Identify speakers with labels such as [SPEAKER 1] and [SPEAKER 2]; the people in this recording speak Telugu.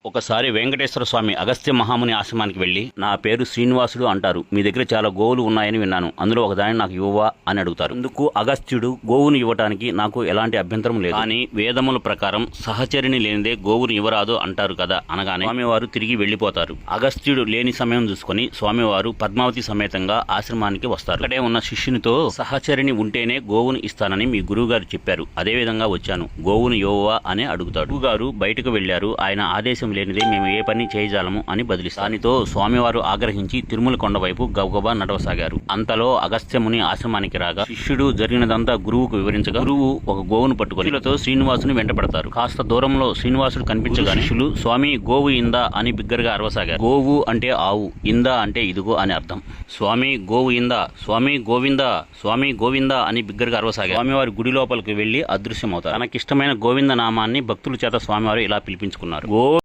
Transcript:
[SPEAKER 1] ఒకసారి వెంకటేశ్వర స్వామి అగస్త్య మహాముని ఆశ్రమానికి వెళ్లి, నా పేరు శ్రీనివాసుడు అంటారు, మీ దగ్గర చాలా గోవులు ఉన్నాయని విన్నాను, అందులో ఒకదాన్ని నాకు ఇవ్వవా అని అడుగుతారు. అందుకు అగస్త్యుడు, గోవును ఇవ్వటానికి నాకు ఎలాంటి అభ్యంతరం లేదు, కానీ వేదముల ప్రకారం సహచరిని లేనిదే గోవును ఇవ్వరాదు అంటారు కదా అనగానే స్వామివారు తిరిగి వెళ్లిపోతారు. అగస్త్యుడు లేని సమయం చూసుకుని స్వామివారు పద్మావతి సమేతంగా ఆశ్రమానికి వస్తారు. అక్కడే ఉన్న శిష్యునితో, సహచరిని ఉంటేనే గోవును ఇస్తానని మీ గురువు గారు చెప్పారు, అదే విధంగా వచ్చాను, గోవును ఇవ్వవా అని అడుగుతాడు. గురువు గారు బయటకు వెళ్లారు, ఆయన ఆదేశం లేనిదే మేము ఏ పని చేయజాలము అని బదిలిస్తారు. దానితో స్వామివారు ఆగ్రహించి తిరుమల కొండ వైపు గబగబా నడవసాగారు. అంతలో అగస్త్యముని ఆశ్రమానికి రాగా శిష్యుడు జరిగినదంతా గురువుకు వివరించగా, గురువు ఒక గోవును పట్టుకొని శ్రీనివాసుని వెంటపడతారు. కాస్త దూరంలో శ్రీనివాసుడు కనిపించగా శిష్యులు, స్వామి గోవు ఇందా అని బిగ్గరగా అరవసాగారు. గోవు అంటే ఆవు, ఇందా అంటే ఇదిగో అని అర్థం. స్వామి గోవు ఇందా, స్వామి గోవిందా, స్వామి గోవిందా అని బిగ్గరగా అరవసాగారు. స్వామివారి గుడి లోపలికి వెళ్లి అదృశ్యమవుతారు. తనకిష్టమైన గోవింద నామాన్ని భక్తుల చేత స్వామివారు ఇలా పిలిపించుకున్నారు.